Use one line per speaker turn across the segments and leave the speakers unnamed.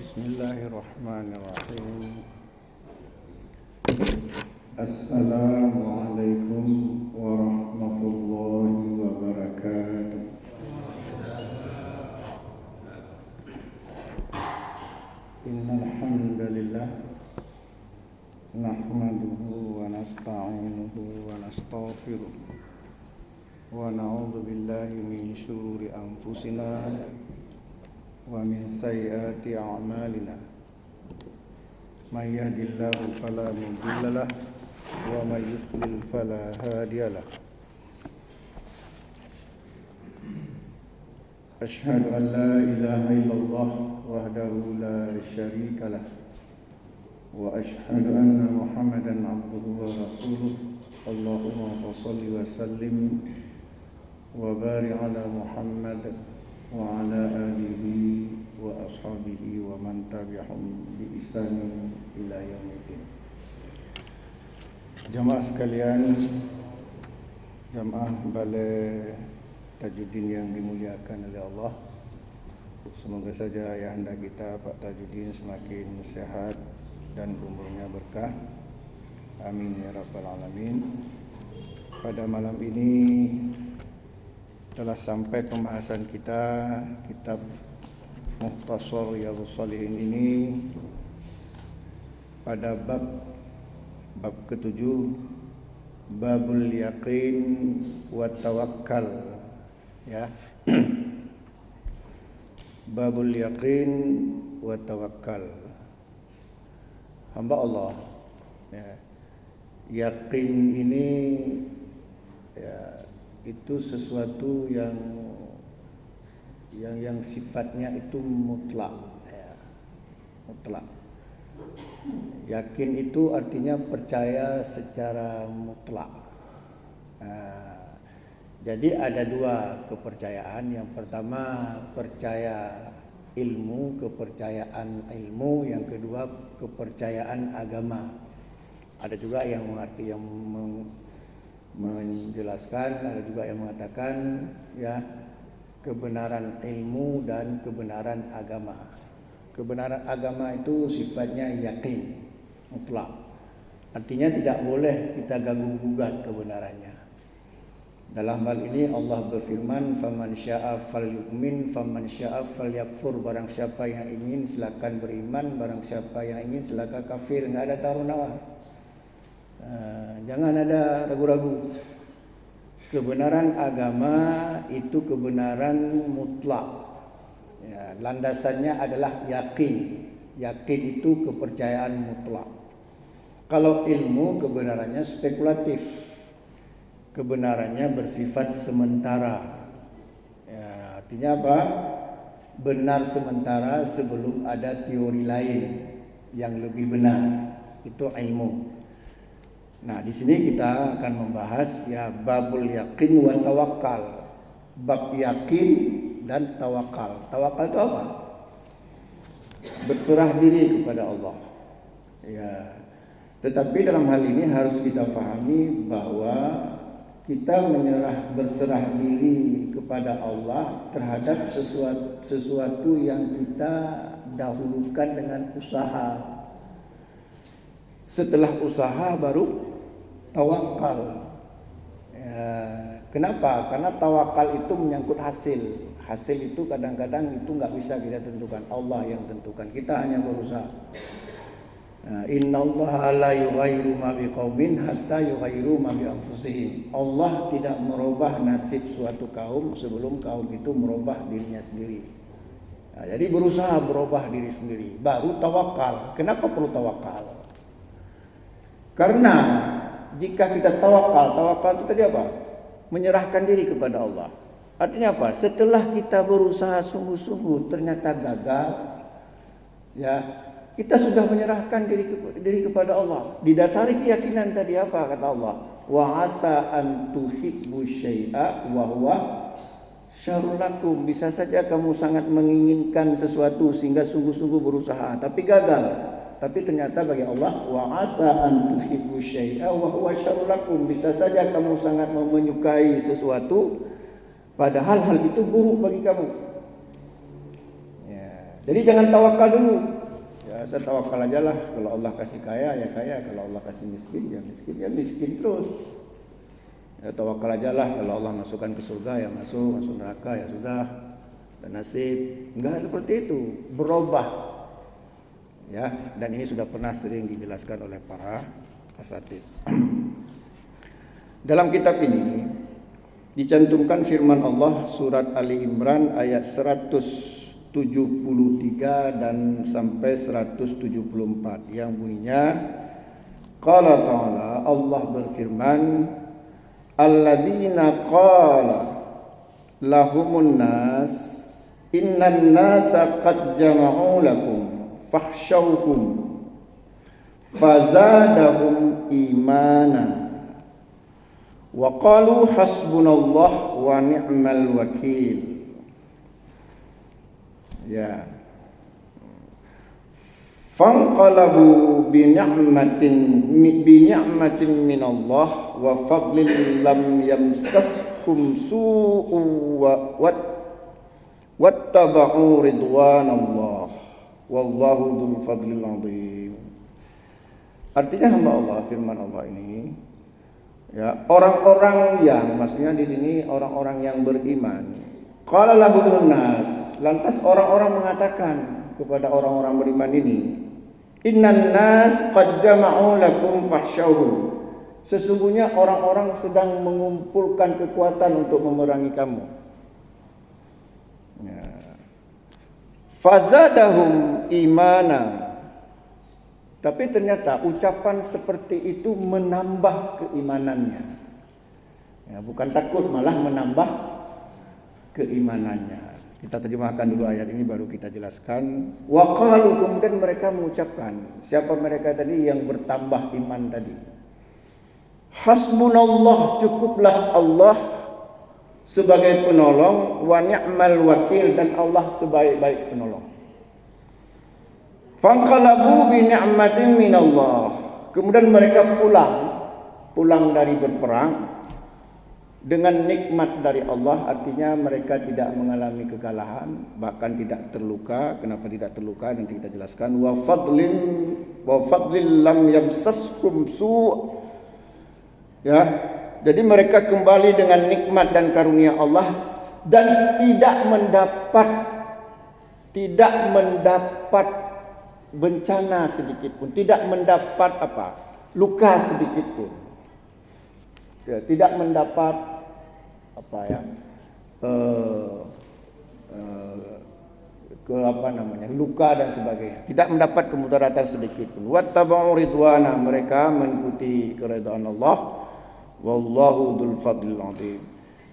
Bismillahirrahmanirrahim. Assalamualaikum warahmatullahi wabarakatuh. Innal hamdalillah nahmaduhu wa nasta'inuhu wa nastaghfiruh wa na'udzu billahi min shururi anfusina wa min sayyiati a'malina. May yahdihillahu fala mudilla lahu wa may yudlil fala hadiya lahu. Asyhadu an la ilaha illallah wahdahu la syarika lah wa asyhadu anna Muhammadan abduhu wa rasuluh. Allahumma shalli wa sallim wa barik ala Muhammad wa ala alihi wa ashabihi wa man tabi'ahum bi ihsanin ila yaumiddin. Jamaah sekalian, jamaah Balai Tajuddin yang dimuliakan oleh Allah, semoga saja ayahanda kita Pak Tajuddin semakin sehat dan umurnya berkah. Amin ya rabbal alamin. Pada malam ini telah sampai pembahasan kita kitab Mukhtasar Riyadhus Shalihin ini pada bab ke-7, babul yaqin wa tawakkal, ya. Babul yaqin wa tawakkal. Hamba Allah, ya. Yakin ini, ya, itu sesuatu yang sifatnya itu mutlak, ya. Mutlak. Yakin itu artinya percaya secara mutlak. Jadi ada dua kepercayaan. Yang pertama percaya ilmu, kepercayaan ilmu. Yang kedua kepercayaan agama. Ada juga yang menjelaskan, ada juga yang mengatakan, ya, kebenaran ilmu dan kebenaran agama. Kebenaran agama itu sifatnya yakin, mutlak. Artinya tidak boleh kita ganggu gugat kebenarannya. Dalam hal ini Allah berfirman, "Faman syaa'a falyu'min, faman syaa'a falyakfur." Barang siapa yang ingin silakan beriman, barang siapa yang ingin silakan kafir. Enggak ada taruh-nawar. Jangan ada ragu-ragu. Kebenaran agama itu kebenaran mutlak, ya, landasannya adalah yakin. Yakin itu kepercayaan mutlak. Kalau ilmu kebenarannya spekulatif, kebenarannya bersifat sementara, ya, artinya apa? Benar sementara sebelum ada teori lain yang lebih benar. Itu ilmu. Nah, di sini kita akan membahas, ya, babul yakin wa tawakkal. Bab yakin dan tawakal. Tawakal itu apa? Berserah diri kepada Allah. Ya. Tetapi dalam hal ini harus kita pahami bahwa kita berserah diri kepada Allah terhadap sesuatu yang kita dahulukan dengan usaha. Setelah usaha baru tawakal. Ya, kenapa? Karena tawakal itu menyangkut hasil. Hasil itu kadang-kadang itu nggak bisa kita tentukan, Allah yang tentukan. Kita hanya berusaha. Innallaha la yughayyiru ma biqaumin hatta yughayyiru ma bi anfusihim. Allah tidak merubah nasib suatu kaum sebelum kaum itu merubah dirinya sendiri. Nah, jadi berusaha berubah diri sendiri, baru tawakal. Kenapa perlu tawakal? Karena jika kita tawakal itu tadi apa? Menyerahkan diri kepada Allah. Artinya apa? Setelah kita berusaha sungguh-sungguh ternyata gagal, ya, kita sudah menyerahkan diri kepada Allah. Didasari keyakinan tadi apa kata Allah? Wa asa an tuhibbu syai'a wa huwa syarrul lakum. Bisa saja kamu sangat menginginkan sesuatu sehingga sungguh-sungguh berusaha tapi gagal. Tapi ternyata bagi Allah, wa asa an tuhibbu syai'a wa huwa syarrul lakum. Bisa saja kamu sangat menyukai sesuatu padahal hal itu buruk bagi kamu. Ya. Jadi jangan tawakal dulu. Ya, saya tawakal aja lah. Kalau Allah kasih kaya ya kaya, kalau Allah kasih miskin ya miskin terus. Ya tawakal aja lah. Kalau Allah masukkan ke surga ya masuk neraka ya sudah. Dan nasib. Enggak seperti itu. Berubah. Ya, dan ini sudah pernah sering dijelaskan oleh para asatidz. Dalam kitab ini dicantumkan firman Allah surat Ali Imran ayat 173 dan sampai 174 yang bunyinya qala ta'ala, Allah berfirman, alladzina qala lahumun nas innan nasa qad jama'u lakum fakhshawhum fazadahum imana wa qalu hasbunallah wa ni'mal wakil. Ya. Fanqalabu bi ni'matin minallah wa fadlin lam yamsashum su'u wa wattaba'u ridwanallah wallahu dzul fadlil 'adzim. Artinya hamba Allah, firman Allah ini, ya, orang-orang yang, maksudnya di sini orang-orang yang beriman. Qala lahumun nas, lantas orang-orang mengatakan kepada orang-orang beriman ini, innan nas qad jama'u lakum fakhshawhum. Sesungguhnya orang-orang sedang mengumpulkan kekuatan untuk memerangi kamu. Ya. Fazadahum imana. Tapi ternyata ucapan seperti itu menambah keimanannya. Ya, bukan takut, malah menambah keimanannya. Kita terjemahkan dulu ayat ini baru kita jelaskan. Wa qalu, kemudian mereka mengucapkan, siapa mereka tadi yang bertambah iman tadi? Hasbunallah, cukuplah Allah sebagai penolong, wa ni'mal wakil, dan Allah sebaik-baik penolong. Fanqalabu bi ni'matin minallah. Kemudian mereka pulang dari berperang dengan nikmat dari Allah, artinya mereka tidak mengalami kekalahan, bahkan tidak terluka. Kenapa tidak terluka? Nanti kita jelaskan. Wa fadlin lam yamsashum su'. Ya, jadi mereka kembali dengan nikmat dan karunia Allah dan tidak mendapat bencana sedikit pun, tidak mendapat luka sedikit pun, ya, tidak mendapat luka dan sebagainya, tidak mendapat kemudaratan sedikit pun. Wattaba'u ridwana, mereka mengikuti keridhaan Allah. Wallahu dzul fadlil 'adzim,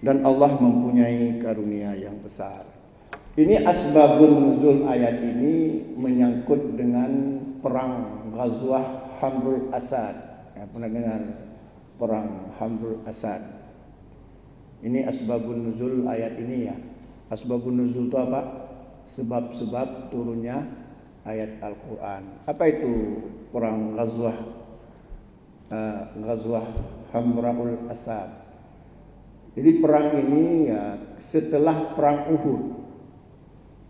dan Allah mempunyai karunia yang besar. Ini asbabun nuzul ayat ini menyangkut dengan perang Ghazwah Hamrul Asad. Ya, pernah dengar perang Hamrul Asad? Ini asbabun nuzul ayat ini ya. Asbabun nuzul itu apa? Sebab-sebab turunnya ayat Al-Quran. Apa itu perang Ghazwah Hamrul Asad? Jadi perang ini ya setelah perang Uhud.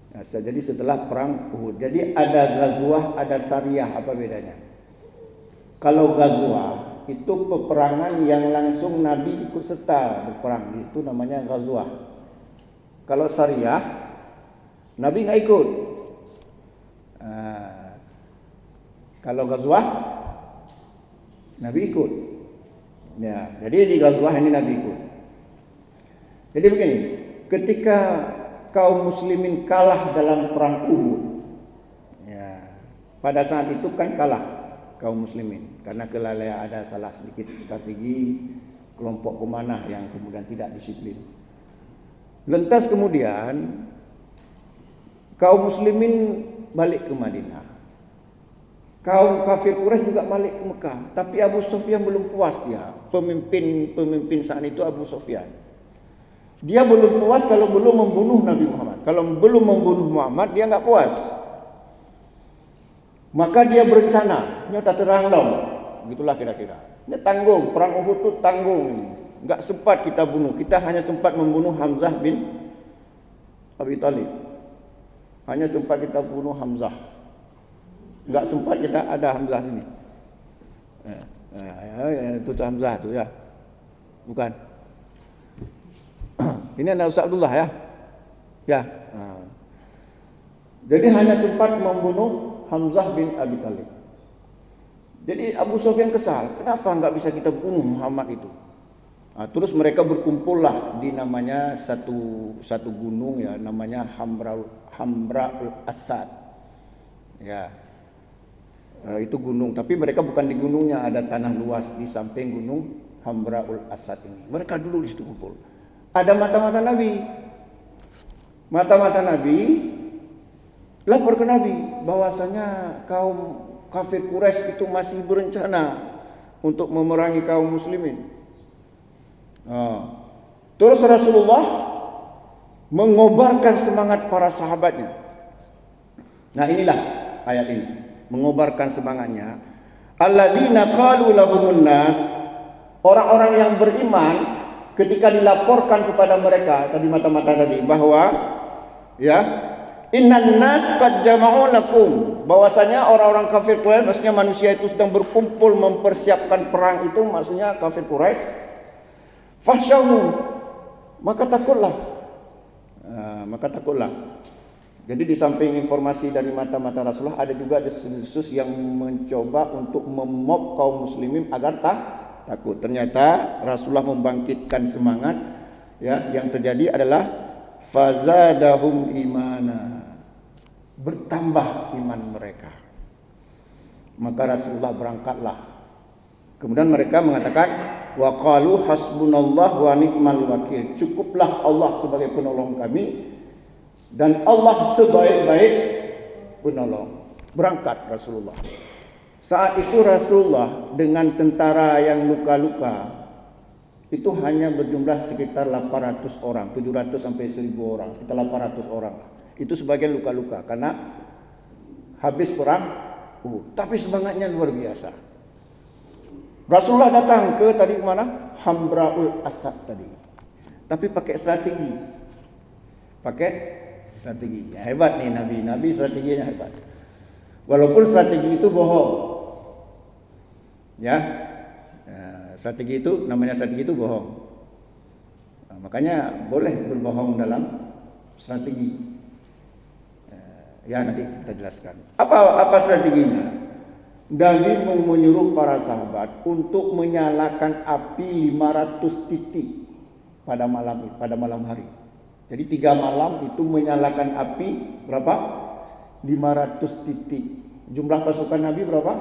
Nah, jadi setelah perang Uhud. Jadi ada ghazwah, ada syariah. Apa bedanya? Kalau ghazwah itu peperangan yang langsung Nabi ikut serta berperang, itu namanya ghazwah. Kalau syariah, Nabi nggak ikut. Kalau ghazwah, Nabi ikut. Ya, jadi di ghazwah ini Nabi ikut. Jadi begini, ketika kaum muslimin kalah dalam perang Uhud, ya, pada saat itu kan kalah kaum muslimin karena kelalaian, ada salah sedikit strategi kelompok pemanah yang kemudian tidak disiplin. Lantas kemudian kaum muslimin balik ke Madinah, kaum kafir Quraisy juga balik ke Mekah, tapi Abu Sufyan belum puas. Dia pemimpin saat itu Abu Sufyan. Dia belum puas kalau belum membunuh Nabi Muhammad. Kalau belum membunuh Muhammad, dia nggak puas. Maka dia berencana, nyata terang dong, gitulah kira-kira. Ini tanggung, perang Uhud itu tanggung. Nggak sempat kita bunuh, kita hanya sempat membunuh Hamzah bin Abi Thalib. hanya sempat kita bunuh Hamzah. Enggak sempat kita ada Hamzah sini. Itu Hamzah tu ya. Bukan. Ini anak Ustaz Abdullah ya. Ya. Jadi hanya sempat membunuh Hamzah bin Abi Thalib. Jadi Abu Sufyan kesal, kenapa enggak bisa kita bunuh Muhammad itu? Terus mereka berkumpullah di namanya satu gunung ya, namanya Hamra'ul Asad. Ya. Itu gunung, tapi mereka bukan di gunungnya, ada tanah luas di samping gunung Hamra'ul Asad ini. Mereka dulu di situ kumpul. Ada mata-mata Nabi. Mata-mata Nabi lapor ke Nabi bahwasanya kaum kafir Quraisy itu masih berencana untuk memerangi kaum muslimin. Terus Rasulullah mengobarkan semangat para sahabatnya. Nah, inilah ayat ini, mengobarkan semangatnya. Alladzina qalu lahumun nas, orang-orang yang beriman ketika dilaporkan kepada mereka tadi mata-mata tadi bahwa ya, innan nas qad jama'u lakum, bahwasanya orang-orang kafir Quraisy, maksudnya manusia itu sedang berkumpul mempersiapkan perang itu, maksudnya kafir Quraisy. Fahsyahu, maka takutlah. Maka takutlah. Jadi di samping informasi dari mata-mata Rasulullah, ada juga desas-desus yang mencoba untuk memop kaum muslimin agar takut. Ternyata Rasulullah membangkitkan semangat. Ya, yang terjadi adalah fazadahum imana, bertambah iman mereka. Maka Rasulullah berangkatlah. Kemudian mereka mengatakan, wa qalu hasbunallah wa ni'mal wakil, cukuplah Allah sebagai penolong kami dan Allah sebaik-baik penolong. Berangkat Rasulullah. Saat itu Rasulullah dengan tentara yang luka-luka itu hanya berjumlah sekitar 800 orang, 700 sampai 1000 orang, sekitar 800 orang. Itu sebagian luka-luka karena habis perang. Tapi semangatnya luar biasa. Rasulullah datang ke tadi mana? Hamra'ul Asad tadi. Tapi pakai strategi. Ya, hebat nih Nabi. Nabi strateginya hebat. Walaupun strategi itu bohong. Ya. Strategi itu namanya strategi itu bohong. Makanya boleh berbohong dalam strategi. Ya, nanti kita jelaskan. Apa strateginya? Nabi menyuruh para sahabat untuk menyalakan api 500 titik pada malam hari. Jadi 3 malam itu menyalakan api berapa? 500 titik. Jumlah pasukan Nabi berapa?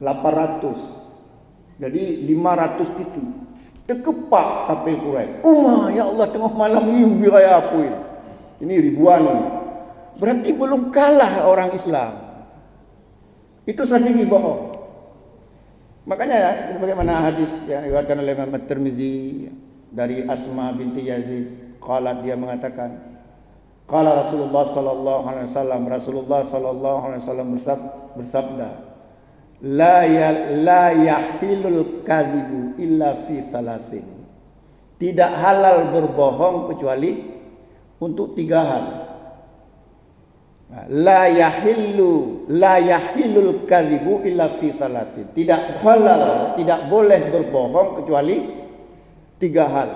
800. Jadi 500 titik. Terkepak kafir Quraisy. Ya Allah, tengah malam ni ubi raya apa ini? Ini ribuan ini. Berarti belum kalah orang Islam. Itu strategi bohong. Makanya ya, sebagaimana hadis yang diriwayatkan oleh Imam At-Tirmizi dari Asma binti Yazid, dia mengatakan, qala Rasulullah sallallahu alaihi wasallam, Rasulullah sallallahu alaihi wasallam bersabda, la yahilul kadhibu illa fi thalathin. Tidak halal berbohong kecuali untuk 3 hal. La yahillul kadhibu illa fi salasin. Tidak halal, tidak boleh berbohong kecuali 3 hal.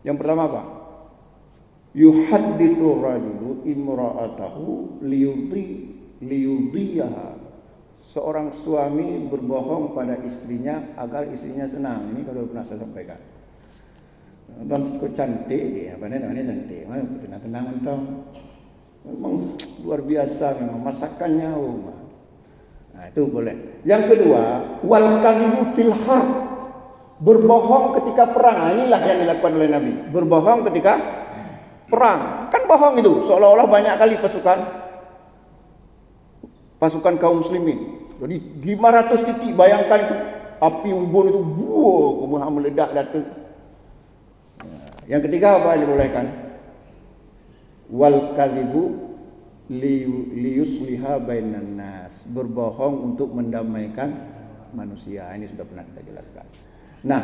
Yang pertama apa? Yuhadditsu rajulu imra'atahu liyudhiyaha. Seorang suami berbohong pada istrinya agar istrinya senang. Ini kalau pernah saya sampaikan. Dan cukup cantik dia, apa namanya cantik. Mana tenang entong. Memang luar biasa memang masakannya. Nah, itu boleh. Yang kedua, wal kadhibu fil harb, berbohong ketika perang. Inilah yang dilakukan oleh Nabi. Berbohong ketika perang. Kan bohong itu, seolah-olah banyak kali pasukan kaum muslimin. Jadi 500 titik, bayangkan itu api unggun itu kemudian meledak datang. Yang ketiga apa yang dibolehkan? Wal kadhibu liyusliha bainan nas, berbohong untuk mendamaikan manusia. Ini sudah pernah kita jelaskan. Nah,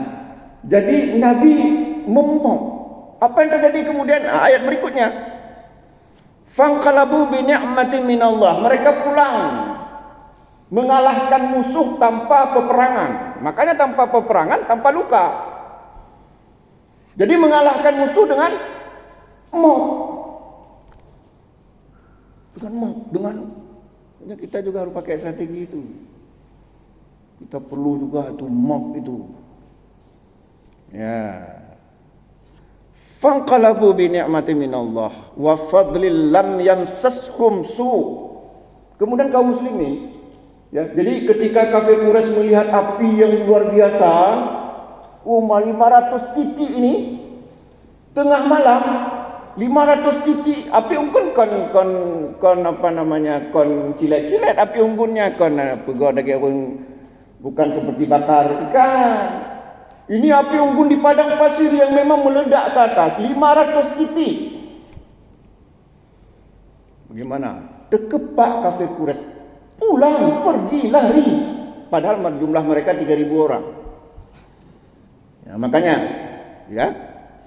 jadi Nabi membohong. Apa yang terjadi kemudian? Ayat berikutnya, Fanqalabu bi ni'matin minallah. Mereka pulang mengalahkan musuh tanpa peperangan. Makanya tanpa peperangan, tanpa luka. Jadi mengalahkan musuh dengan mob. Dengan kita juga harus pakai strategi itu. Kita perlu juga itu mob itu. Ya. Fanqalabu bi ni'matin minallah wa fadlil lam yamsashum su. Kemudian kaum muslimin, ya, jadi ketika kafir Quraisy melihat api yang luar biasa, 500 titik ini tengah malam, 500 titik api unggun kon apa namanya, kon cilet-cilet api unggunnya, kon pegoda bukan seperti bakar ikan. Ini api unggun di padang pasir yang memang meledak ke atas, 500 titik. Bagaimana? Terkepak kafir Quraisy. Pulang, pergi, lari. Padahal jumlah mereka 3.000 orang. Ya, makanya, ya,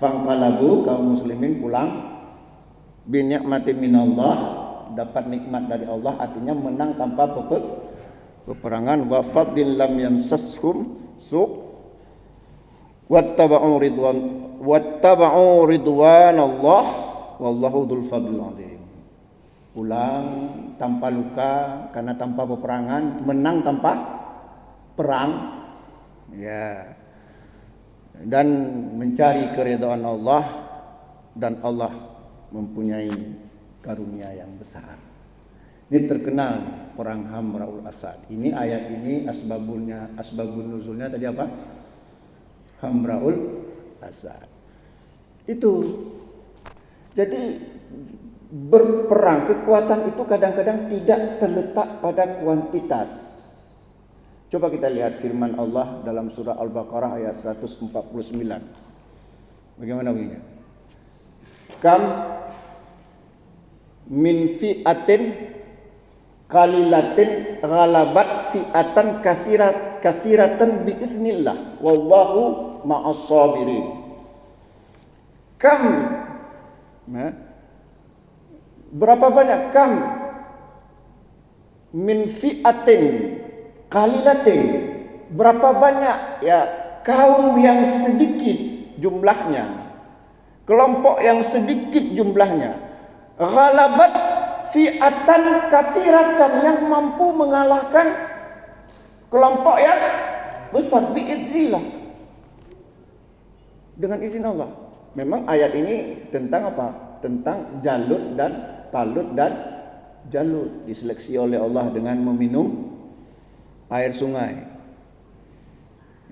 fangqalabu, kaum muslimin pulang bi ni'matin minallah, dapat nikmat dari Allah, artinya menang tanpa peperangan. Wa fadlin lam yamsashum su' wattaba'u ridwanallah wallahu dzul fadlil azim. Pulang tanpa luka karena tanpa peperangan, menang tanpa perang, ya, dan mencari keridhaan Allah, dan Allah mempunyai karunia yang besar. Ini terkenal perang Hamraul Asad. Ini ayat ini asbabun nuzulnya tadi apa? Hamraul Asad. Itu. Jadi berperang, kekuatan itu kadang-kadang tidak terletak pada kuantitas. Coba kita lihat firman Allah dalam surah Al-Baqarah ayat 149. Bagaimana bunyinya? Kam min fi'atin qalilatin ghalabat fi'atan kasiratan biiznillah wallahu ma'as sabirin. Kam, berapa banyak? Kam min fi'atin qalilatin, berapa banyak ya kaum yang sedikit jumlahnya, kelompok yang sedikit jumlahnya, ghalabat fi'atan katsiratan, yang mampu mengalahkan kelompok yang besar biiznillah, dengan izin Allah. Memang ayat ini tentang apa? Tentang Jalut dan Talut dan Jalut, diseleksi oleh Allah dengan meminum air sungai.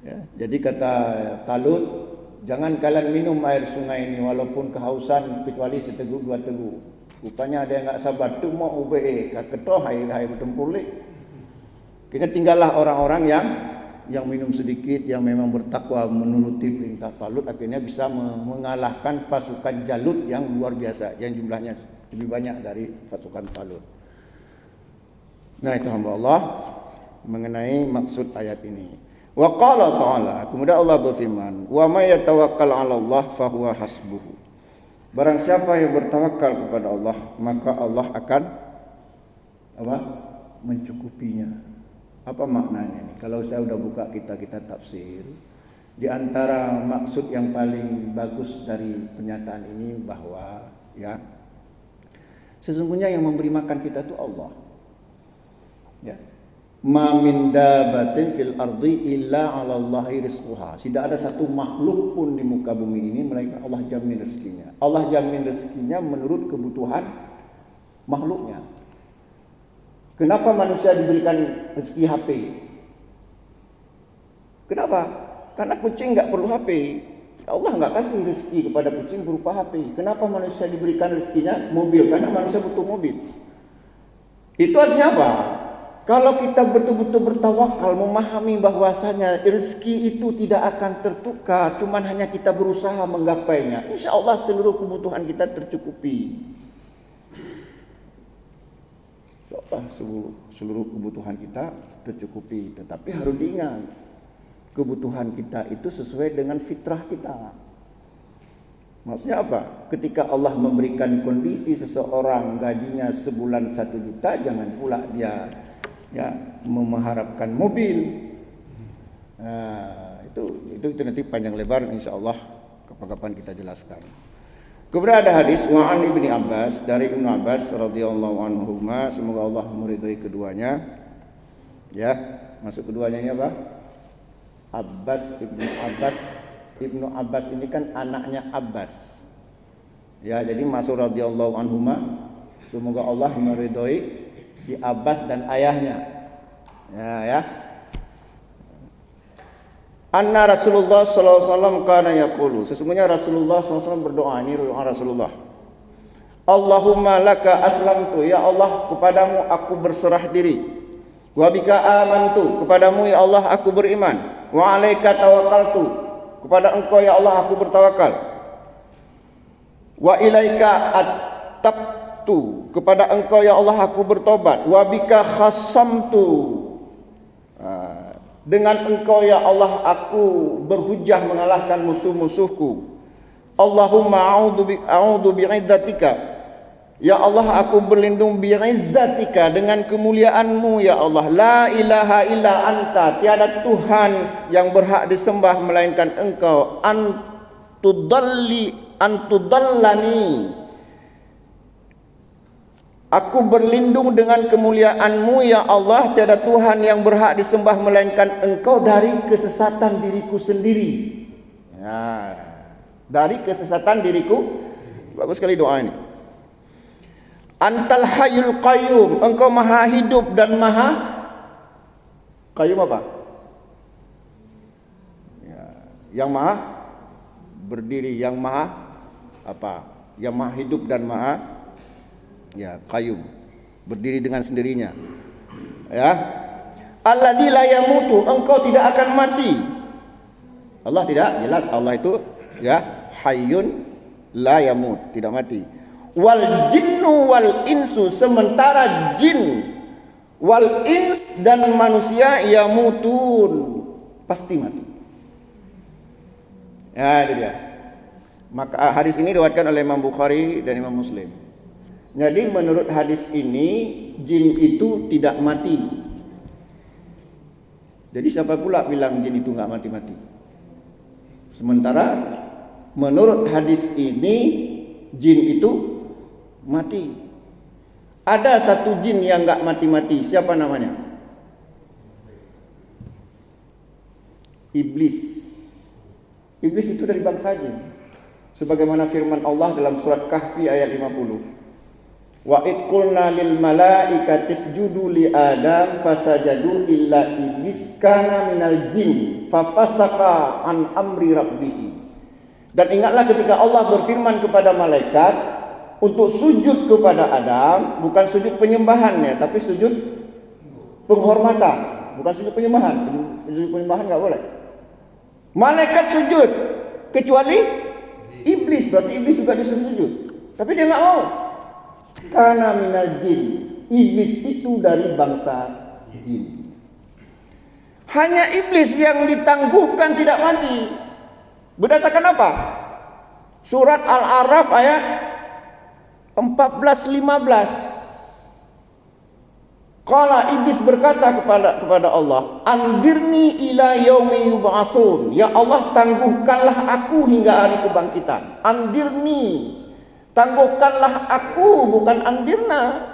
Ya, jadi kata Talut, jangan kalian minum air sungai ini walaupun kehausan kecuali seteguk dua teguk. Rupanya ada yang enggak sabar tu mau ube ketoh hai bertempur lek. Kini tinggallah orang-orang yang minum sedikit, yang memang bertakwa menuruti perintah Talut, akhirnya bisa mengalahkan pasukan Jalut yang luar biasa, yang jumlahnya lebih banyak dari pasukan Talut. Nah, itu hamba Allah mengenai maksud ayat ini. Wa qala ta'ala, kemudian Allah berfirman, wa may yatawakkal 'ala Allah fahuwa hasbuhu. Barang siapa yang bertawakal kepada Allah, maka Allah akan apa? Mencukupinya. Apa maknanya ini? Kalau saya sudah buka kita tafsir, di antara maksud yang paling bagus dari pernyataan ini bahwa ya, sesungguhnya yang memberi makan kita itu Allah. Ya. Ma min dabatin fil ardi illa 'ala Allahi rizquha. Tidak ada satu makhluk pun di muka bumi ini melainkan Allah jamin rezekinya. Allah jamin rezekinya menurut kebutuhan makhluknya. Kenapa manusia diberikan rezeki HP? Kenapa? Karena kucing enggak perlu HP. Allah enggak kasih rezeki kepada kucing berupa HP. Kenapa manusia diberikan rezekinya mobil? Karena manusia butuh mobil. Itu artinya apa? Kalau kita betul-betul bertawakal, memahami bahwasanya rezeki itu tidak akan tertukar, cuman hanya kita berusaha menggapainya, insya Allah seluruh kebutuhan kita tercukupi. Insya Allah seluruh kebutuhan kita tercukupi. Tetapi harus diingat, kebutuhan kita itu sesuai dengan fitrah kita. Maksudnya apa? Ketika Allah memberikan kondisi seseorang gajinya sebulan 1 juta, jangan pula dia mengharapkan mobil. Itu nanti panjang lebar, insyaallah kapan-kapan kita jelaskan. Kemudian ada hadis wa'an Ibni Abbas, dari Ibnu Abbas radhiyallahu anhuma, semoga Allah meridhai keduanya. Ya, masuk keduanya ini apa? Ibnu Abbas ini kan anaknya Abbas. Ya, jadi masuk radhiyallahu anhuma, semoga Allah meridhai si Abbas dan ayahnya. Ya. Anna Rasulullah sallallahu alaihi wasallam kana yaqulu, sesungguhnya Rasulullah sallallahu alaihi wasallam berdoa, ini doa Rasulullah. Allahumma laka aslamtu, ya Allah kepadamu aku berserah diri. Wa bika amantu, kepadamu ya Allah aku beriman. Wa alaika tawakkaltu, kepada engkau ya Allah aku bertawakal. Wa ilaika attabtu, kepada engkau ya Allah aku bertobat. Wa bika khasamtu, dengan engkau ya Allah aku berhujjah mengalahkan musuh-musuhku. Allahumma a'udzu bi'izzatika, ya Allah aku berlindung bi'izzatika, dengan kemuliaanmu ya Allah. La ilaha illa anta, tiada Tuhan yang berhak disembah melainkan engkau. Antudallani, aku berlindung dengan kemuliaanmu ya Allah, tiada Tuhan yang berhak disembah melainkan engkau, dari kesesatan diriku sendiri. Ya, dari kesesatan diriku. Bagus sekali doa ini. Antal hayyul qayyum, engkau maha hidup dan maha qayyum apa? Ya, yang maha berdiri, yang maha apa? Yang maha hidup dan maha qayyum, berdiri dengan sendirinya. Ya. Alladzi la yamutu, engkau tidak akan mati. Allah tidak, jelas Allah itu hayyun la yamut, tidak mati. Wal jinnu wal insu, sementara jin wal ins dan manusia yamutun, pasti mati. Ya, itu dia. Maka hadis ini diriwayatkan oleh Imam Bukhari dan Imam Muslim. Jadi menurut hadis ini jin itu tidak mati. Jadi siapa pula bilang jin itu enggak mati-mati? Sementara menurut hadis ini jin itu mati. Ada satu jin yang enggak mati-mati, siapa namanya? Iblis. Iblis itu dari bangsa jin. Sebagaimana firman Allah dalam surat Kahfi ayat 50. Wa id qulna lil malaikati isjudu li adam fasajadu illa iblis kana minal jin fafasaqa an amri rabbih. Dan ingatlah ketika Allah berfirman kepada malaikat untuk sujud kepada Adam, bukan sujud penyembahannya tapi sujud penghormatan, bukan sujud penyembahan. Sujud penyembahan enggak boleh. Malaikat sujud kecuali iblis, berarti iblis juga disuruh sujud. Tapi dia enggak mau. Karena minal jin, iblis itu dari bangsa jin. Hanya iblis yang ditangguhkan tidak mati. Berdasarkan apa? Surat Al-A'raf ayat 14-15. Qala, iblis berkata kepada Allah, andirni ila yaumi yub'atsun, ya Allah tangguhkanlah aku hingga hari kebangkitan. Andirni, tangguhkanlah aku, bukan andirna.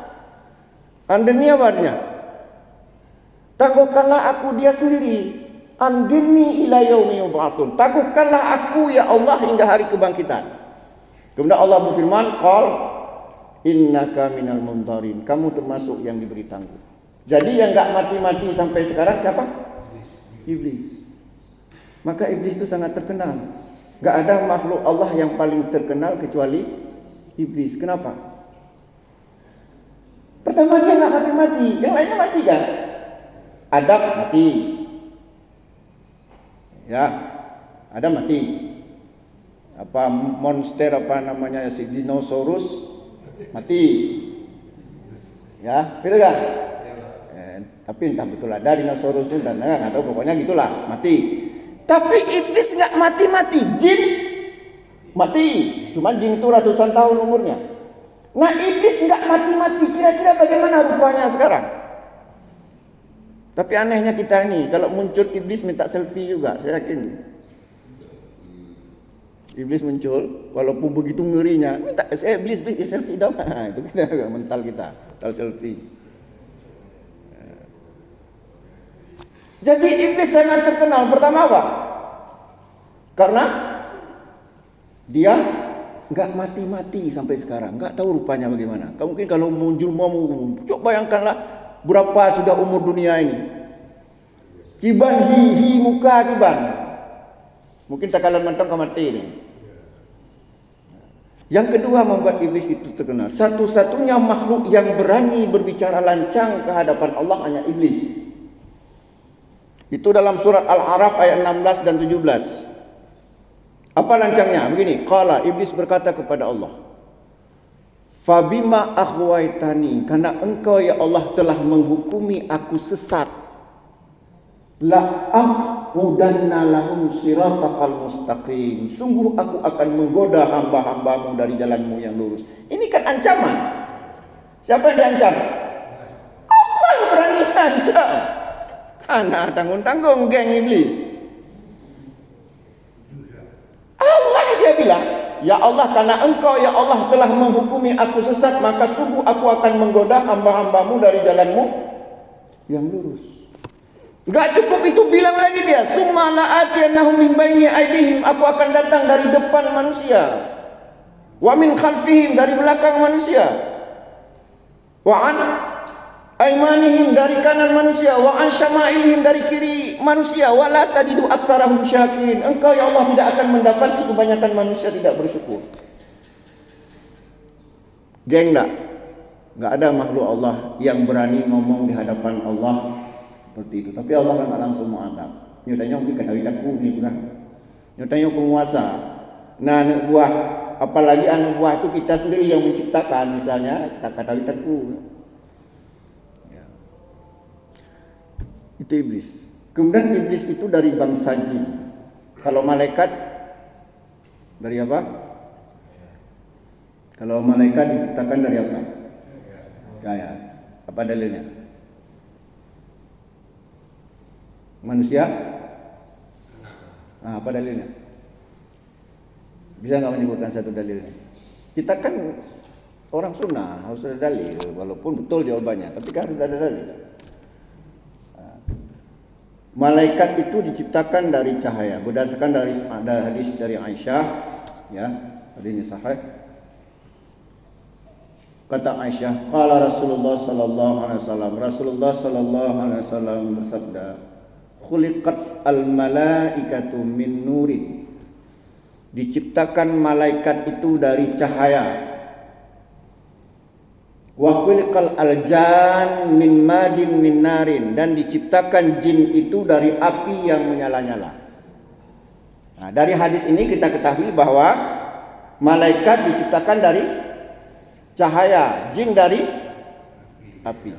Andirni apa artinya? Tangguhkanlah aku dia sendiri. Andirni ila yaumi yub'atsun, tangguhkanlah aku ya Allah hingga hari kebangkitan. Kemudian Allah berfirman, qal innaka minal muntarin, kamu termasuk yang diberi tangguh. Jadi yang enggak mati-mati sampai sekarang siapa? Iblis. Maka iblis itu sangat terkenal. Enggak ada makhluk Allah yang paling terkenal kecuali iblis. Kenapa? Pertama dia enggak mati-mati, yang lainnya mati kan? Adam mati. Ya, Adam mati. Apa monster apa namanya si dinosaurus mati. Ya, gitu kan? Tapi entah betul ada dinosaurus itu dan enggak tahu, pokoknya gitulah, mati. Tapi iblis enggak mati-mati, jin Mati. Cuma jin itu ratusan tahun umurnya. Nah, iblis nggak mati-mati. Kira-kira bagaimana rupanya sekarang? Tapi anehnya kita ini, kalau muncul iblis minta selfie juga, saya yakin. Iblis muncul, walaupun begitu ngerinya, minta iblis selfie dong. Nah, itu kita mental selfie. Jadi iblis sangat terkenal. Pertama apa? Karena dia nggak mati-mati sampai sekarang, nggak tahu rupanya bagaimana. Mungkin kalau muncul mau, coba bayangkanlah berapa sudah umur dunia ini. Kiban hi muka kiban. Mungkin tak kalah mentang mati ini. Yang kedua membuat iblis itu terkenal. Satu-satunya makhluk yang berani berbicara lancang ke hadapan Allah hanya iblis. Itu dalam surat Al-A'raf ayat 16 dan 17. Apa lancangnya? Begini, qala iblis berkata kepada Allah, "Fabima akhwaitani, karena engkau ya Allah telah menghukumi aku sesat, la aqudanna lahum siratakal mustaqim. Sungguh aku akan menggoda hamba-hambamu dari jalanmu yang lurus." Ini kan ancaman. Siapa yang diancam? Allah berani ancam. Karena tanggung-tanggung geng iblis. Allah dia bilang, "Ya Allah, karena engkau ya Allah telah menghukumi aku sesat, maka sungguh aku akan menggoda hamba-hambamu dari jalanmu yang lurus." Enggak cukup itu, bilang lagi dia, "Summa la'atiyannahum min baini aydihim." Aku akan datang dari depan manusia. Wa min khalfihim, dari belakang manusia. Wa an aimanihim, dari kanan manusia. Wa an syama'ilihim, dari kiri manusia. Wa la tajidu aktsarahum syakirin. Engkau ya Allah tidak akan mendapati kebanyakan manusia tidak bersyukur. Geng enggak ada makhluk Allah yang berani ngomong di hadapan Allah seperti itu. Tapi Allah enggak langsung mengadab. Nyatanya mungkin kata aku ini bukan. Nyatanya penguasa. Nah, anak buah, apalagi anak buah itu kita sendiri yang menciptakan, misalnya kata aku. Itu iblis. Kemudian iblis itu dari bangsa jin. Kalau malaikat dari apa? Kalau malaikat diciptakan dari apa? Cahaya. Apa dalilnya? Manusia? Nah, apa dalilnya? Bisa nggak menyebutkan satu dalilnya? Kita kan orang sunnah, harus ada dalil. Walaupun betul jawabannya, tapi kan harus ada dalil. Malaikat itu diciptakan dari cahaya, berdasarkan dari ada hadis dari Aisyah, ya, hadisnya sahih. Kata Aisyah, qala Rasulullah sallallahu alaihi wasallam, Rasulullah sallallahu alaihi wasallam bersabda, khuliqat al-malaikatu min nurin. Diciptakan malaikat itu dari cahaya. Wa khuliqal aljan min madin min narin, dan diciptakan jin itu dari api yang menyala-nyala. Nah, dari hadis ini kita ketahui bahwa malaikat diciptakan dari cahaya, jin dari api.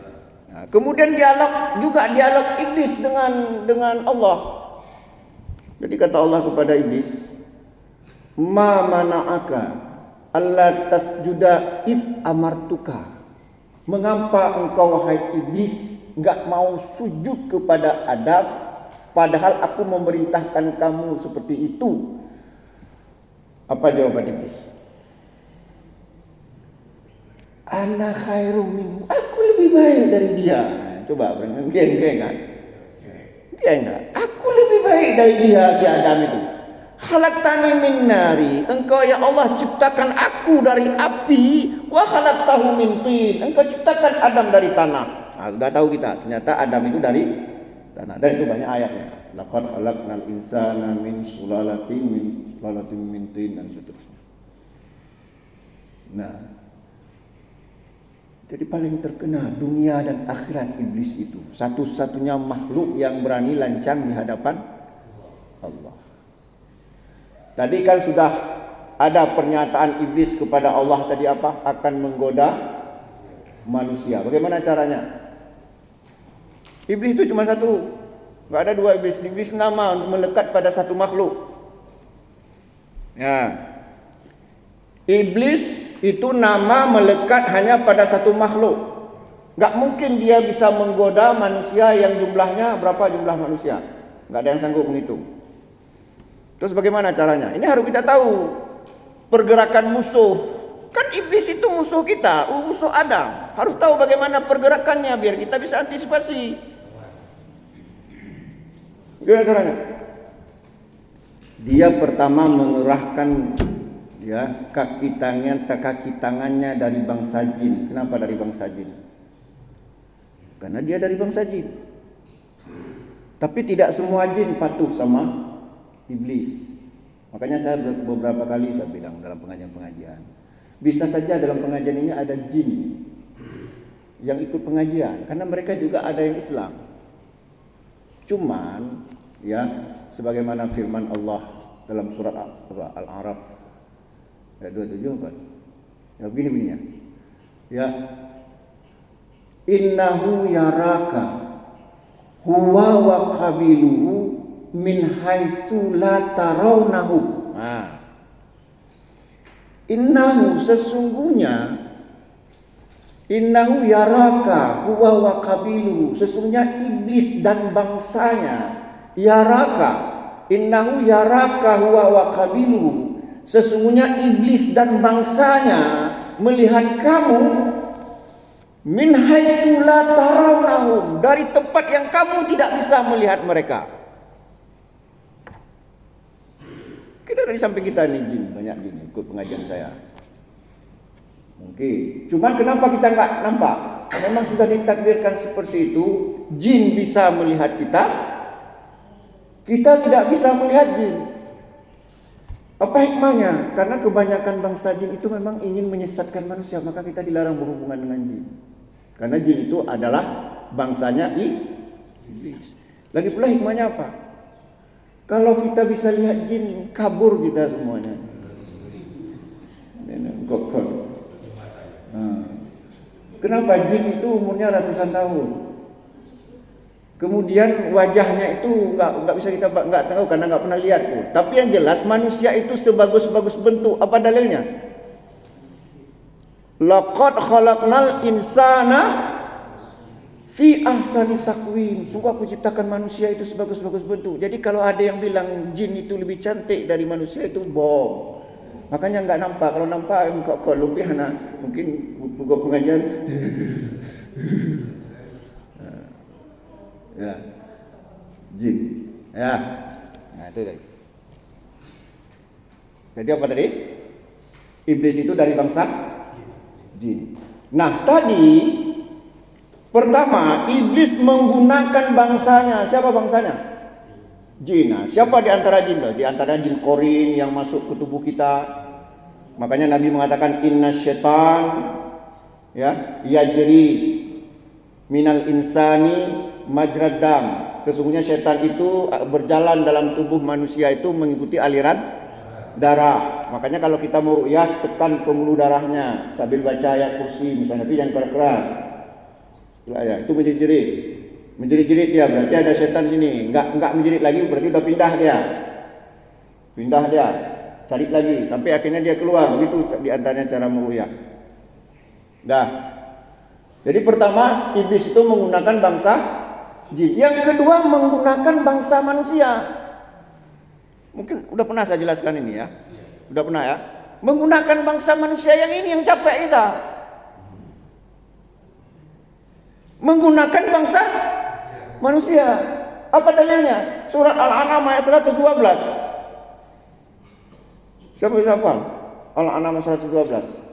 Nah, kemudian dialog iblis dengan Allah. Jadi kata Allah kepada iblis, "Ma mana'aka alla tasjuda if amartuka." Mengapa engkau wahai iblis enggak mau sujud kepada Adam padahal aku memerintahkan kamu seperti itu? Apa jawaban iblis? Ana khairum minhu. Aku lebih baik dari dia. Coba geng kan? Aku lebih baik dari dia si Adam itu. Khalaqtani min nari, engkau ya Allah ciptakan aku dari api, wa khalaqtahu min tin, engkau ciptakan Adam dari tanah. Nah, sudah tahu kita, ternyata Adam itu dari tanah. Dan itu banyak ayatnya. Laqad khalaqnal insana min sulalatin min tin, dan seterusnya. Nah, jadi paling terkenal dunia dan akhirat iblis itu. Satu-satunya makhluk yang berani lancang di hadapan Allah. Tadi kan sudah ada pernyataan iblis kepada Allah tadi apa? Akan menggoda manusia. Bagaimana caranya? Iblis itu cuma satu. Enggak ada dua iblis. Iblis nama untuk melekat pada satu makhluk. Ya. Iblis itu nama melekat hanya pada satu makhluk. Gak mungkin dia bisa menggoda manusia yang jumlahnya berapa jumlah manusia. Gak ada yang sanggup menghitung. Terus bagaimana caranya? Ini harus kita tahu. Pergerakan musuh. Kan iblis itu musuh kita, musuh Adam. Harus tahu bagaimana pergerakannya biar kita bisa antisipasi. Gimana caranya? Dia pertama mengerahkan kaki tangannya dari bangsa jin. Kenapa dari bangsa jin? Karena dia dari bangsa jin. Tapi tidak semua jin patuh sama iblis. Makanya saya beberapa kali saya bilang dalam pengajian-pengajian, bisa saja dalam pengajian ini ada jin yang ikut pengajian, karena mereka juga ada yang Islam. Cuman sebagaimana firman Allah dalam surat Al-A'raf ayat 27 kan. Begini-begininya. Innahu yaraka huwa wa qabiluhu min haitsu la tarawnahu. Innahu sesungguhnya, innahu yaraka huwa wa qabiluhu, sesungguhnya iblis dan bangsanya. Yaraka, innahu yaraka huwa wa qabiluhu, sesungguhnya iblis dan bangsanya melihat kamu min haitsu la tarawnahum, dari tempat yang kamu tidak bisa melihat mereka. Kita dari samping kita nih jin, banyak jin ikut pengajian saya. Mungkin. Cuman kenapa kita nggak nampak? Memang sudah ditakdirkan seperti itu. Jin bisa melihat kita, kita tidak bisa melihat jin. Apa hikmahnya? Karena kebanyakan bangsa jin itu memang ingin menyesatkan manusia, maka kita dilarang berhubungan dengan jin. Karena jin itu adalah bangsanya iblis. Lagi pula hikmahnya apa? Kalau kita bisa lihat jin, kabur kita semuanya. Kenapa? Jin itu umurnya ratusan tahun. Kemudian wajahnya itu nggak bisa kita nggak tahu karena nggak pernah lihat pun. Tapi yang jelas manusia itu sebagus-bagus bentuk. Apa dalilnya? Laqad khalaqnal insana fi ahsani taqwim. Sungguh aku ciptakan manusia itu sebagus-bagus bentuk. Jadi kalau ada yang bilang jin itu lebih cantik dari manusia, itu bohong. Makanya nggak nampak. Kalau nampak kok lebih anak mungkin buku pengajian. Jin. Nah itu tadi. Jadi apa tadi? Iblis itu dari bangsa jin. Nah tadi pertama iblis menggunakan bangsanya. Siapa bangsanya? Jin. Nah, siapa di antara jin? Di antara jin korin yang masuk ke tubuh kita. Makanya Nabi mengatakan inna syaitan yajri minal insani majrad dam. Sesungguhnya setan itu berjalan dalam tubuh manusia itu mengikuti aliran darah. Makanya kalau kita mau ruqyah, tekan pembuluh darahnya sambil baca ayat kursi misalnya, tapi jangan keras-keras. Itu menjerit-jerit. Menjerit-jerit dia berarti ada setan sini. Enggak menjerit lagi berarti udah pindah dia. Pindah dia. Cari lagi sampai akhirnya dia keluar. Begitu di antaranya cara meruqyah. Jadi pertama iblis itu menggunakan bangsa jin. Yang kedua menggunakan bangsa manusia. Mungkin udah pernah saya jelaskan ini ya. Udah pernah ya. Menggunakan bangsa manusia yang ini yang capek kita. Menggunakan bangsa manusia. Apa dalilnya? Surat Al-An'am ayat 112. Siapa bisa hafal? Al-An'am ayat 112.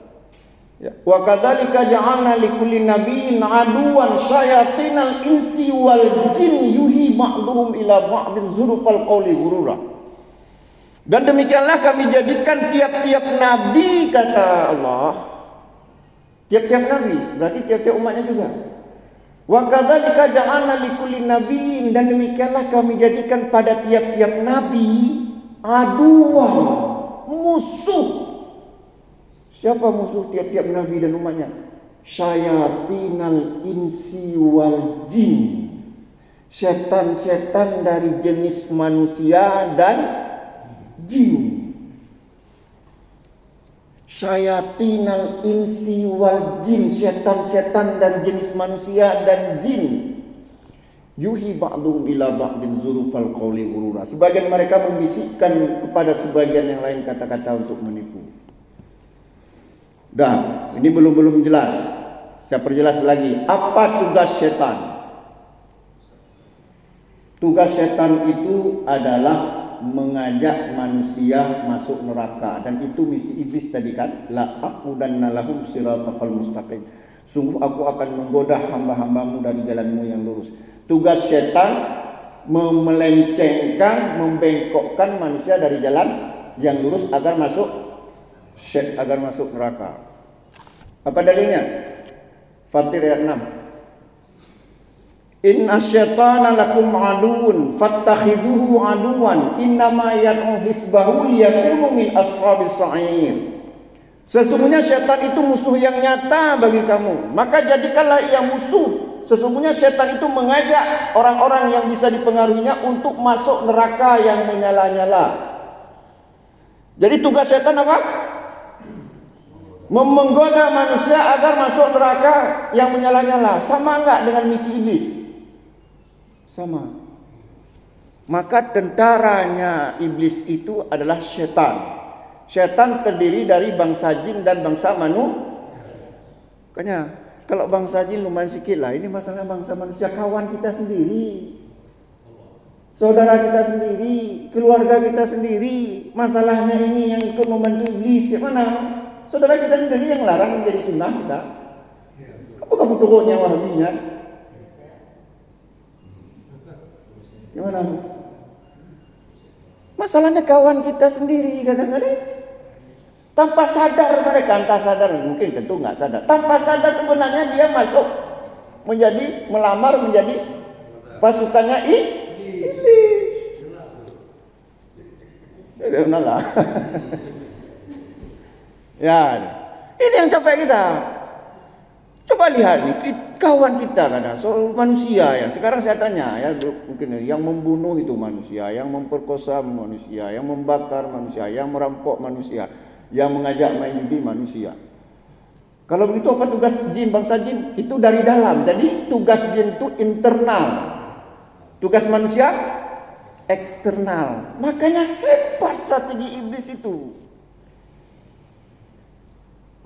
Wa kadzalika ja'alna likulli nabiyyin aduwan syayatinal insi wal jin yuhi ba'dhum ila ba'din zurufal qawli ghurura. Dan demikianlah kami jadikan tiap-tiap nabi, kata Allah. Tiap-tiap nabi, berarti tiap-tiap umatnya juga. Wa kadzalika ja'alna likulli nabiyyin, dan demikianlah kami jadikan pada tiap-tiap nabi aduwan, musuh. Siapa musuh tiap-tiap nabi dan umatnya? Syayatinal insi wal jin. Setan-setan dari jenis manusia dan jin. syayatinal insi wal jin, setan-setan dan jenis manusia dan jin. Yuhi ba'duhum ila ba'din zurufal qawli ghurura. Sebagian mereka membisikkan kepada sebagian yang lain kata-kata untuk menipu. Dan ini belum jelas. Saya perjelas lagi. Apa tugas setan? Tugas setan itu adalah mengajak manusia masuk neraka, dan itu misi iblis tadi kan, la aqudanna lahum siratal mustaqim. Sungguh aku akan menggoda hamba-hambamu dari jalanmu yang lurus. Tugas setan memelencengkan, membengkokkan manusia dari jalan yang lurus agar masuk neraka. Apa dalilnya? Fatir ayat 6. Inna syaitana lakum aduun fattakhiduhu aduan innama yad'u hisbahu liyakunu min ashabis sa'ir. Sesungguhnya syaitan itu musuh yang nyata bagi kamu, maka jadikanlah ia musuh. Sesungguhnya syaitan itu mengajak orang-orang yang bisa dipengaruhinya untuk masuk neraka yang menyala-nyala. Jadi tugas syaitan apa? Menggoda manusia agar masuk neraka yang menyala-nyala. Sama enggak dengan misi iblis? Sama. Maka tentaranya iblis itu adalah setan. Setan terdiri dari bangsa jin dan bangsa manusia. Makanya kalau bangsa jin lumayan sikit lah. Ini masalah bangsa manusia, kawan kita sendiri, saudara kita sendiri, keluarga kita sendiri. Masalahnya ini yang ikut membantu iblis. Gimana? Saudara kita sendiri yang larang menjadi sunnah kita. Apa kamu turunnya wahabinya? Gimana? Masalahnya kawan kita sendiri kadang-kadang itu. Tanpa sadar mereka, entah sadar, mungkin tentu nggak sadar. Tanpa sadar sebenarnya dia masuk melamar menjadi pasukannya iblis. Benar. Ya, ini yang capek kita. Coba lihat nih, kawan kita kadang manusia yang sekarang saya tanya ya, mungkin yang membunuh itu manusia, yang memperkosa manusia, yang membakar manusia, yang merampok manusia, yang mengajak main judi manusia. Kalau begitu apa tugas jin, bangsa jin? Itu dari dalam. Jadi tugas jin itu internal. Tugas manusia eksternal. Makanya hebat strategi iblis itu.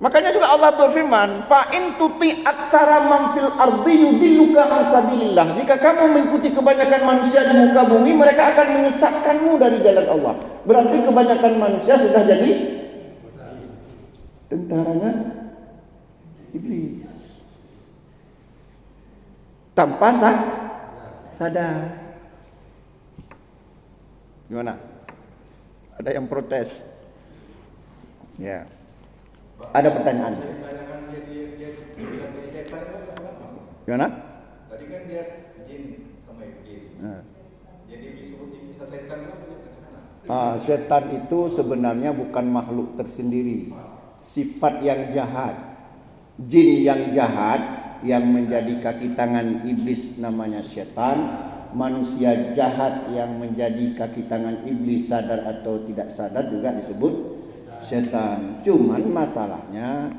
Makanya juga Allah berfirman, fa in tuti aksara man fil ardi yudilluka an sabilillah. Jika kamu mengikuti kebanyakan manusia di muka bumi, mereka akan menyesatkanmu dari jalan Allah. Berarti kebanyakan manusia sudah jadi tentaranya iblis. Tanpa sadar. Gimana? Ada yang protes? Ya. Ada pertanyaan? Gimana?
Tadi kan dia jin sama iblis. Jadi disebut bisa setan kan?
Setan itu sebenarnya bukan makhluk tersendiri. Sifat yang jahat. Jin yang jahat yang menjadi kaki tangan iblis namanya setan. Manusia jahat yang menjadi kaki tangan iblis, sadar atau tidak sadar juga disebut setan. Cuman masalahnya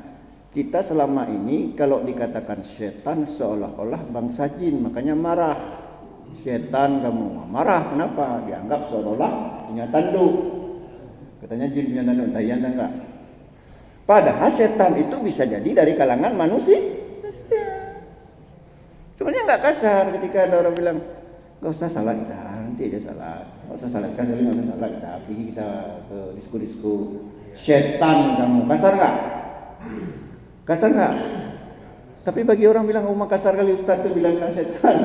kita selama ini kalau dikatakan setan seolah-olah bangsa jin, makanya marah. Setan kamu marah, kenapa? Dianggap seolah-olah punya tanduk. Katanya jin punya tanduk, entah iya enggak. Padahal setan itu bisa jadi dari kalangan manusia. Cuman enggak kasar ketika ada orang bilang, "Enggak usah salah kita, nanti aja salah. Enggak usah salah sekali, enggak usah salah kita. Pergi kita ke disko-disko. Setan kamu." Kasar enggak? Kasar enggak? Tapi bagi orang bilang, "Oh, kasar kali Ustaz itu bilang setan."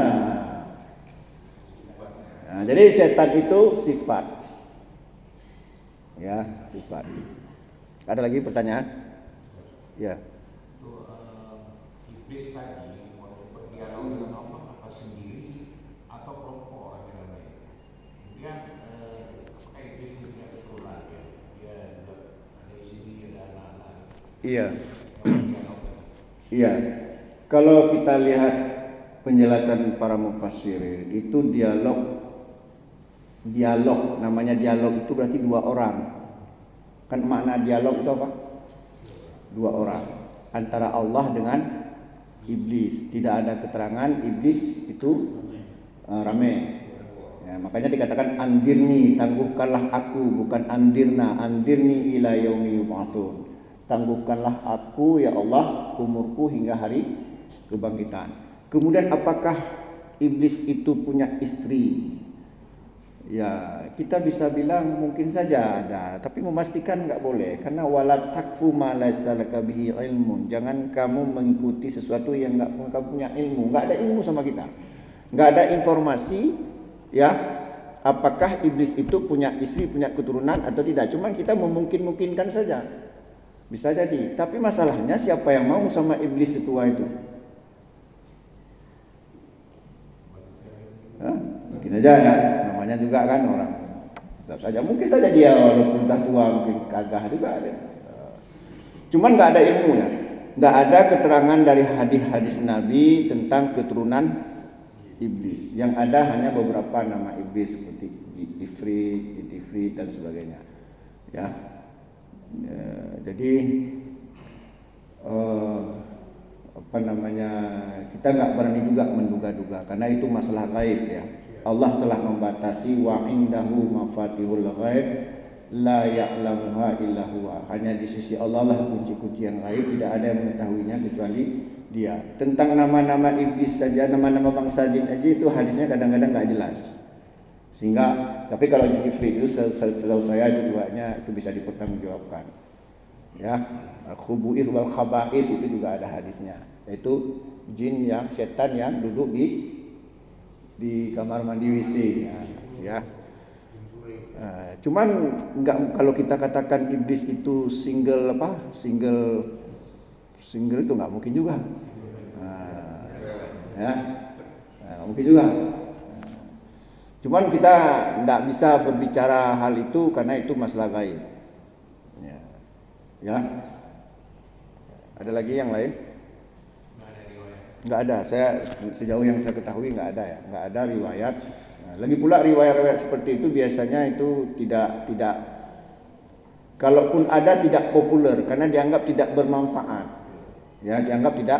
Nah, jadi setan itu sifat. Ya, sifat. Ada lagi pertanyaan? Ya.
Iblis tadi mau berdialog dengan Allah apa sendiri atau kelompok orang yang lain. Kemudian apakah iblis punya keturunan ya? Dia ada istri, ada anak-anak.
Iya. Iya. Kalau kita lihat penjelasan para mufassirin, itu dialog, namanya dialog itu berarti dua orang. Kan makna dialog itu apa? Dua orang antara Allah dengan iblis. Tidak ada keterangan iblis itu ramai. Ya, makanya dikatakan andirni, tangguhkanlah aku, bukan andirna, andirni ila yaumi yub'atsun. Tangguhkanlah aku ya Allah umurku hingga hari kebangkitan. Kemudian apakah iblis itu punya istri? Ya, kita bisa bilang mungkin saja ada, tapi memastikan enggak boleh karena wala takfu ma laysa laka bihi ilmun. Jangan kamu mengikuti sesuatu yang enggak kamu punya ilmu. Enggak ada ilmu sama kita. Enggak ada informasi ya, apakah iblis itu punya istri, punya keturunan atau tidak. Cuman kita memungkin-mungkinkan saja. Bisa jadi, tapi masalahnya siapa yang mau sama iblis tua itu? Mungkin aja ya, namanya juga kan orang. Tetap saja, mungkin saja dia walaupun dah tua mungkin kagah juga ada. Cuman nggak ada ilmunya, nggak ada keterangan dari hadis-hadis Nabi tentang keturunan iblis. Yang ada hanya beberapa nama iblis seperti Ifrit dan sebagainya. Ya, jadi kita nggak berani juga menduga-duga karena itu masalah gaib ya. Allah telah membatasi wa indahu mafatihul ghaib la ya'lamuha illa huwa. Hanya di sisi Allah lah kunci-kunci yang gaib, tidak ada yang mengetahuinya kecuali Dia. Tentang nama-nama iblis saja, nama-nama bangsa jin aja itu hadisnya kadang-kadang nggak jelas. Sehingga tapi kalau Ifrit itu setahu saya itu duanya itu bisa dipertanggungjawabkan. Ya, al-khubu'is wal khaba'is itu juga ada hadisnya, yaitu jin yang setan yang duduk di kamar mandi WC ya. Cuman enggak, kalau kita katakan iblis itu single itu enggak mungkin juga. Enggak mungkin juga. Cuman kita enggak bisa berbicara hal itu karena itu masalah gaib. Ya. Ada lagi yang lain? Enggak ada. Saya sejauh yang saya ketahui enggak ada ya. Enggak ada riwayat. Nah, lagi pula riwayat-riwayat seperti itu biasanya itu tidak kalaupun ada tidak populer karena dianggap tidak bermanfaat. Ya, dianggap tidak.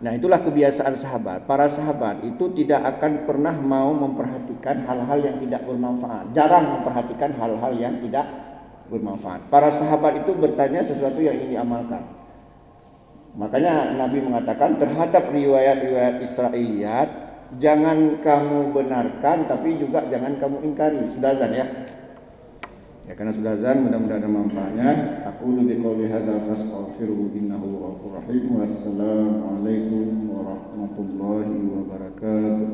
Nah, itulah kebiasaan sahabat. Para sahabat itu tidak akan pernah mau memperhatikan hal-hal yang tidak bermanfaat. Jarang memperhatikan hal-hal yang tidak bermanfaat. Para sahabat itu bertanya sesuatu yang ingin diamalkan. Makanya Nabi mengatakan terhadap riwayat-riwayat Israiliyat jangan kamu benarkan tapi juga jangan kamu ingkari. Sudah azan ya? Ya karena sudah azan, mudah-mudahan ada manfaatnya. Aqulu biqouli hadza fastaghfiruhu innahu ghafurur rahim. Wassalamualaikum warahmatullahi wabarakatuh.